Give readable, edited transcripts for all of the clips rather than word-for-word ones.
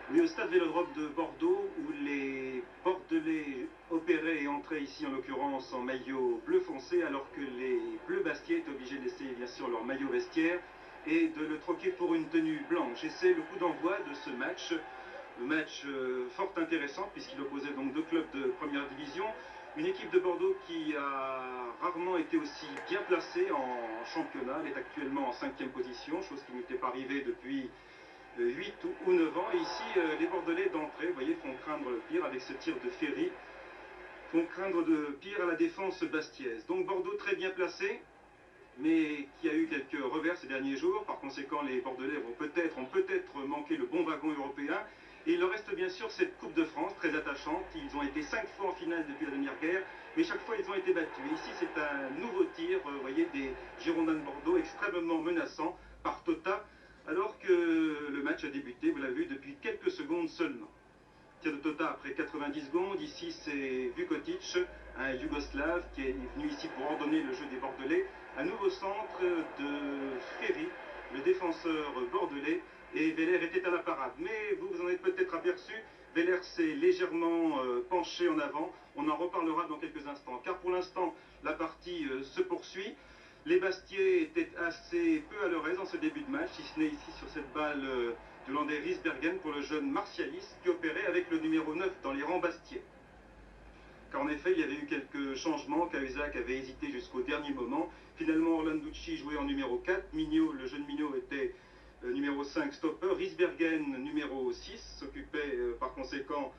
Oui, au stade Vélodrome de Bordeaux, où les Bordelais opéraient et entraient ici en l'occurrence en maillot bleu foncé, alors que les Bleus Bastiais étaient obligés de laisser bien sûr leur maillot vestiaire et de le troquer pour une tenue blanche. Et c'est le coup d'envoi de ce match, fort intéressant puisqu'il opposait donc deux clubs de première division. Une équipe de Bordeaux qui a rarement été aussi bien placée en championnat. Elle est actuellement en 5e position, chose qui n'était pas arrivée depuis 8 ou 9 ans. Et ici, les Bordelais d'entrée, vous voyez, font craindre le pire avec ce tir de Ferry. Font craindre de pire à la défense bastiaise. Donc Bordeaux très bien placé, mais qui a eu quelques revers ces derniers jours. Par conséquent, les Bordelais ont peut-être manqué le bon wagon européen. Et il leur reste bien sûr cette Coupe de France très attachante. Ils ont été 5 fois en finale depuis la dernière guerre, mais chaque fois ils ont été battus. Et ici, c'est un nouveau tir, vous voyez, des Girondins de Bordeaux extrêmement menaçants par Tota, alors que le match a débuté, vous l'avez vu, depuis quelques secondes seulement. Tir de Tota après 90 secondes. Ici, c'est Vukotic, un Yougoslave qui est venu ici pour ordonner le jeu des Bordelais. Un nouveau centre de Ferry, le défenseur bordelais, et Veller était à la parade. Mais vous vous en êtes peut-être aperçu, Veller s'est légèrement penché en avant. On en reparlera dans quelques instants, car pour l'instant, la partie se poursuit. Les Bastiais étaient assez peu à leur aise en ce début de match, si ce n'est ici sur cette balle de Landé Riesbergen pour le jeune Martialis qui opérait avec le numéro 9 dans les rangs bastiais. Car en effet, il y avait eu quelques changements. Cahuzac avait hésité jusqu'au dernier moment. Finalement, Orlanducci jouait en numéro 4. Mignot, le jeune Mignot, était numéro 5 stopper. Riesbergen, numéro 6, s'occupait par conséquent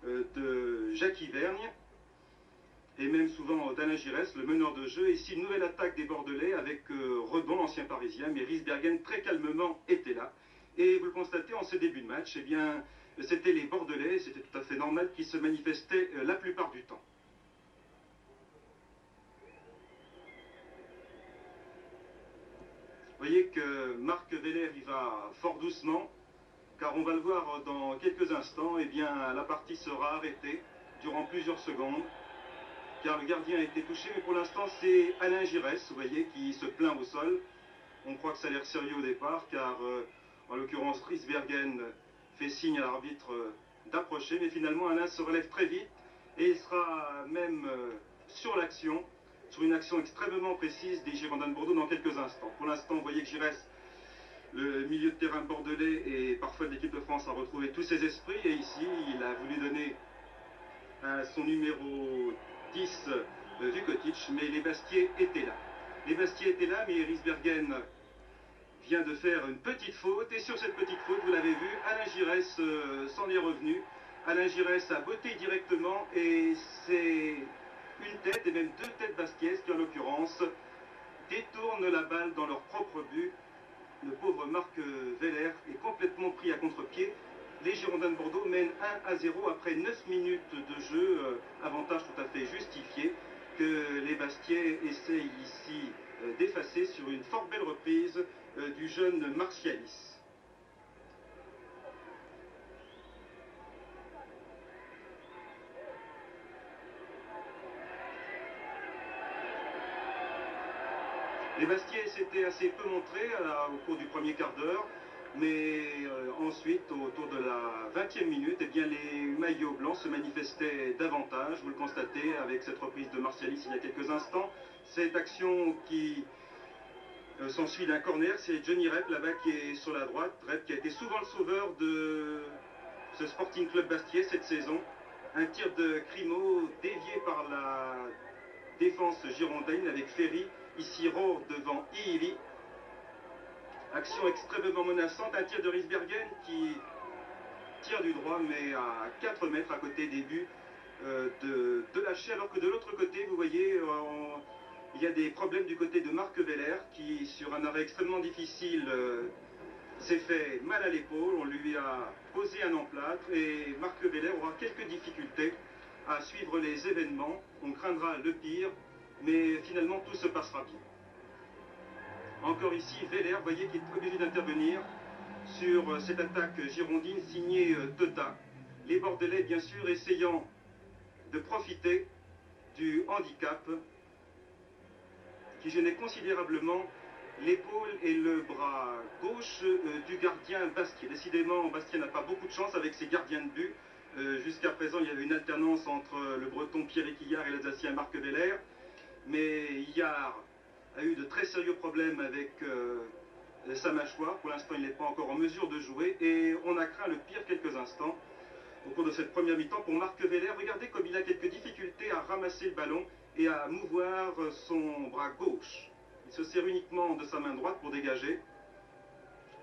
de Jacques Vergne. Et même souvent d'Alain Giresse, le meneur de jeu. Ici, une nouvelle attaque des Bordelais avec Redon, l'ancien parisien, mais Riesbergen très calmement était là. Et vous le constatez en ce début de match, eh bien, c'était les Bordelais, c'était tout à fait normal, qui se manifestaient la plupart du temps. Vous voyez que Marc Veller y va fort doucement, car on va le voir dans quelques instants, eh bien, la partie sera arrêtée durant plusieurs secondes, car le gardien a été touché, mais pour l'instant c'est Alain Giresse, vous voyez, qui se plaint au sol. On croit que ça a l'air sérieux au départ, car en l'occurrence Riesbergen fait signe à l'arbitre d'approcher, mais finalement Alain se relève très vite et il sera même sur l'action, sur une action extrêmement précise des Girondins de Bordeaux dans quelques instants. Pour l'instant, vous voyez que Giresse, le milieu de terrain bordelais et parfois de l'équipe de France, a retrouvé tous ses esprits, et ici il a voulu donner à son numéro 10 Vukotic, mais les Bastiais étaient là. Les Bastiais étaient là, mais Riesbergen vient de faire une petite faute, et sur cette petite faute, vous l'avez vu, Alain Giresse s'en est revenu. Alain Giresse a botté directement, et c'est une tête, et même deux têtes bastiaises qui en l'occurrence détournent la balle dans leur propre but. Le pauvre Marc Veller est complètement pris à contre-pied. Les Girondins de Bordeaux mènent 1-0 après 9 minutes de jeu, avantage tout à fait justifié que les Bastiais essayent ici d'effacer sur une fort belle reprise du jeune Martialis. Les Bastiais s'étaient assez peu montrés au cours du premier quart d'heure, mais ensuite, autour de la 20e minute, eh bien, les maillots blancs se manifestaient davantage. Vous le constatez avec cette reprise de Martialis il y a quelques instants. Cette action qui s'ensuit d'un corner, c'est Johnny Rep là-bas qui est sur la droite. Rep qui a été souvent le sauveur de ce Sporting Club Bastiais cette saison. Un tir de Crimo dévié par la défense girondine avec Ferry, ici Rohr devant Iili. Action extrêmement menaçante, un tir de Riesbergen qui tire du droit, mais à 4 mètres à côté des buts de lâcher, alors que de l'autre côté, vous voyez, il y a des problèmes du côté de Marc Veller qui, sur un arrêt extrêmement difficile, s'est fait mal à l'épaule. On lui a posé un emplâtre et Marc Veller aura quelques difficultés à suivre les événements. On craindra le pire, mais finalement tout se passera bien. Encore ici, Veller, vous voyez qu'il est obligé d'intervenir sur cette attaque girondine signée Tota. Les Bordelais, bien sûr, essayant de profiter du handicap qui gênait considérablement l'épaule et le bras gauche du gardien Bastier. Décidément, Bastier n'a pas beaucoup de chance avec ses gardiens de but. Jusqu'à présent, il y avait une alternance entre le breton Pierre Quillard et l'Alsacien Marc Weller. Mais Illard a eu de très sérieux problèmes avec sa mâchoire. Pour l'instant, il n'est pas encore en mesure de jouer. Et on a craint le pire quelques instants au cours de cette première mi-temps pour Marc Weller. Regardez comme il a quelques difficultés à ramasser le ballon et à mouvoir son bras gauche. Il se sert uniquement de sa main droite pour dégager,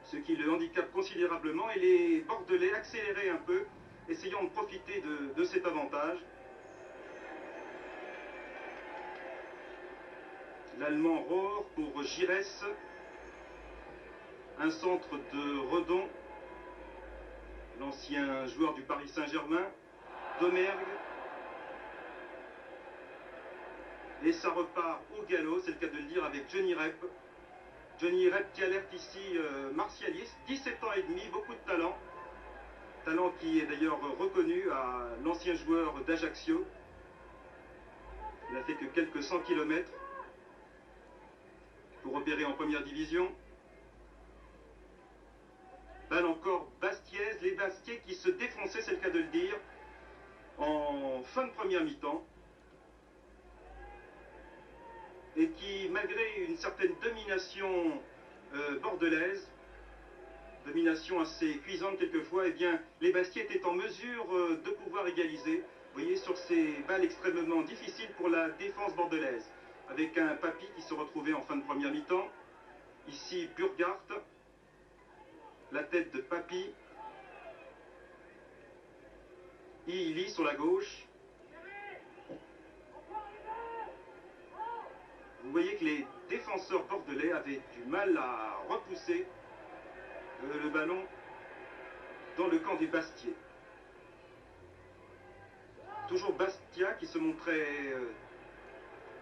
ce qui le handicape considérablement. Et les Bordelais accéléraient un peu, essayant de profiter de cet avantage. L'Allemand Rohr pour Giresse. Un centre de Redon, l'ancien joueur du Paris Saint-Germain, Domergue. Et ça repart au galop, c'est le cas de le dire, avec Johnny Rep. Johnny Rep qui alerte ici martialiste, 17 ans et demi, beaucoup de talent. Talent qui est d'ailleurs reconnu à l'ancien joueur d'Ajaccio. Il n'a fait que quelques 100 km pour opérer en première division. Balle encore Bastiez, les Bastiais qui se défonçaient, c'est le cas de le dire, en fin de première mi-temps. Et qui, malgré une certaine domination bordelaise, domination assez cuisante quelquefois, eh bien, les Bastiais étaient en mesure de pouvoir égaliser. Vous voyez, sur ces balles extrêmement difficiles pour la défense bordelaise, avec un Papy qui se retrouvait en fin de première mi-temps. Ici, Burghardt, la tête de Papy. Illy sur la gauche. Vous voyez que les défenseurs bordelais avaient du mal à repousser le ballon dans le camp des Bastiais. Toujours Bastia qui se montrait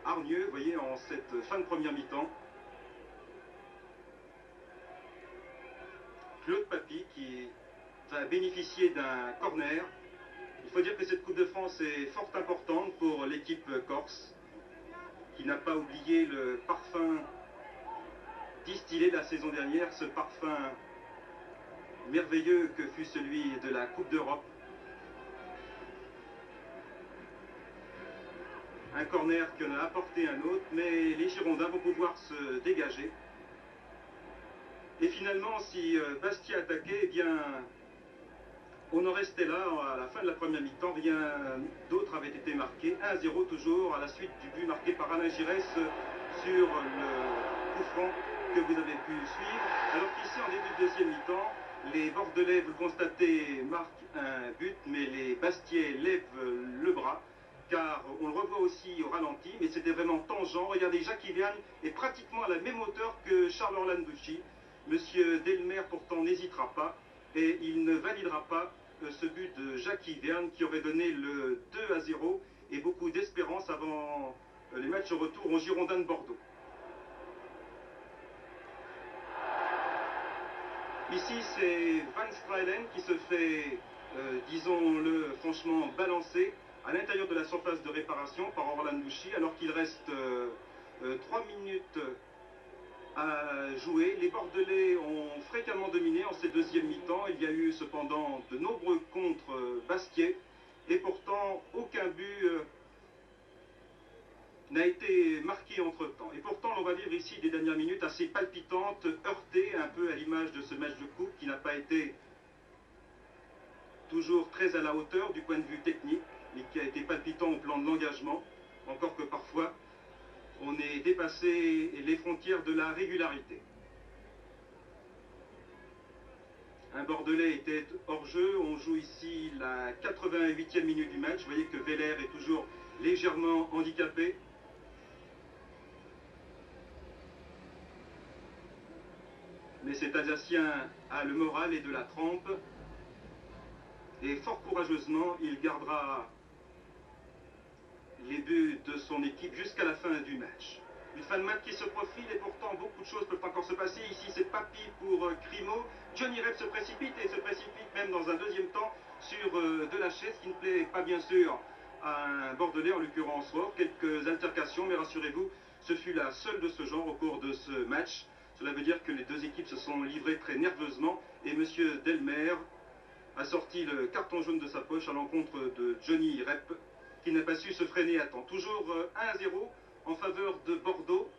hargneux, vous voyez, en cette fin de première mi-temps. Claude Papy qui va bénéficier d'un corner. Il faut dire que cette Coupe de France est fort importante pour l'équipe corse, qui n'a pas oublié le parfum distillé la saison dernière, ce parfum merveilleux que fut celui de la Coupe d'Europe. Un corner qui en a apporté un autre, mais les Girondins vont pouvoir se dégager. Et finalement, si Bastia attaquait, eh bien, on en restait là à la fin de la première mi-temps. Rien d'autre avait été marqué. 1-0 toujours à la suite du but marqué par Alain Giresse sur le coup franc que vous avez pu suivre. Alors qu'ici, en début de deuxième mi-temps, les Bordelais, vous le constatez, marquent un but, mais les Bastiais lèvent le bras, car on le revoit aussi au ralenti, mais c'était vraiment tangent. Regardez, Jacques Viane est pratiquement à la même hauteur que Charles Orlanducci. Monsieur Delmer pourtant n'hésitera pas et il ne validera pas ce but de Jacques Viane qui aurait donné le 2-0 et beaucoup d'espérance avant les matchs retour aux Girondins de Bordeaux. Ici, c'est Van Stralen qui se fait, disons-le franchement, balancer à l'intérieur de la surface de réparation par Orlanducci, alors qu'il reste 3 minutes à jouer. Les Bordelais ont fréquemment dominé en ces deuxièmes mi-temps. Il y a eu cependant de nombreux contre Bastiais et pourtant aucun but n'a été marqué entre-temps. Et pourtant, on va vivre ici des dernières minutes assez palpitantes, heurtées, un peu à l'image de ce match de coupe qui n'a pas été toujours très à la hauteur du point de vue technique, mais qui a été palpitant au plan de l'engagement, encore que parfois on ait dépassé les frontières de la régularité. Un Bordelais était hors jeu, on joue ici la 88e minute du match. Vous voyez que Weller est toujours légèrement handicapé. Mais cet Alsacien a le moral et de la trempe. Et fort courageusement, il gardera les buts de son équipe jusqu'à la fin du match. Une fin de match qui se profile et pourtant beaucoup de choses peuvent encore se passer. Ici c'est Papy pour Crimo. Johnny Rep se précipite et se précipite même dans un deuxième temps sur Delachais, ce qui ne plaît pas bien sûr à un Bordelais, en l'occurrence Rohr. Quelques altercations, mais rassurez-vous, ce fut la seule de ce genre au cours de ce match. Cela veut dire que les deux équipes se sont livrées très nerveusement et M. Delmer a sorti le carton jaune de sa poche à l'encontre de Johnny Rep, qui n'a pas su se freiner à temps. Toujours 1-0 en faveur de Bordeaux.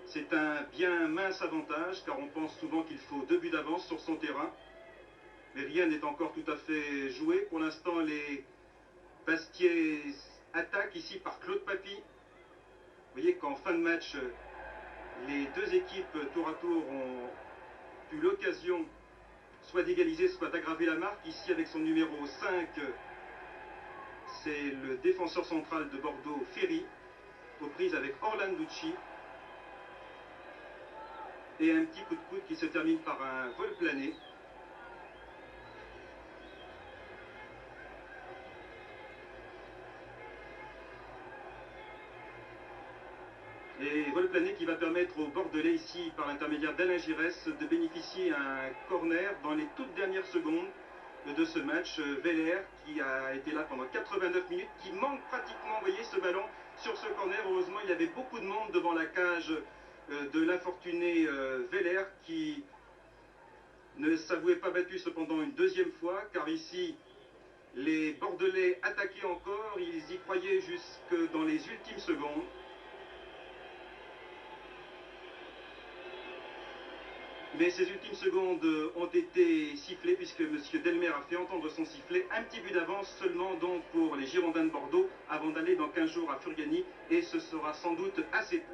C'est un bien mince avantage, car on pense souvent qu'il faut 2 buts d'avance sur son terrain. Mais rien n'est encore tout à fait joué. Pour l'instant, les Bastiais attaquent ici par Claude Papy. Vous voyez qu'en fin de match, les deux équipes tour à tour ont eu l'occasion soit d'égaliser, soit d'aggraver la marque. Ici, avec son numéro 5, c'est le défenseur central de Bordeaux, Ferry, aux prises avec Orlanducci. Et un petit coup de coude qui se termine par un vol plané. Et vol plané qui va permettre aux Bordelais, ici, par l'intermédiaire d'Alain Giresse, de bénéficier d'un corner dans les toutes dernières secondes de ce match. Veller, qui a été là pendant 89 minutes, qui manque pratiquement, vous voyez, ce ballon sur ce corner. Heureusement, il y avait beaucoup de monde devant la cage de l'infortuné Veller, qui ne s'avouait pas battu cependant une deuxième fois, car ici, les Bordelais attaquaient encore, ils y croyaient jusque dans les ultimes secondes. Mais ces ultimes secondes ont été sifflées puisque M. Delmer a fait entendre son sifflet. Un petit but d'avance seulement donc pour les Girondins de Bordeaux avant d'aller dans 15 jours à Furiani, et ce sera sans doute assez peu.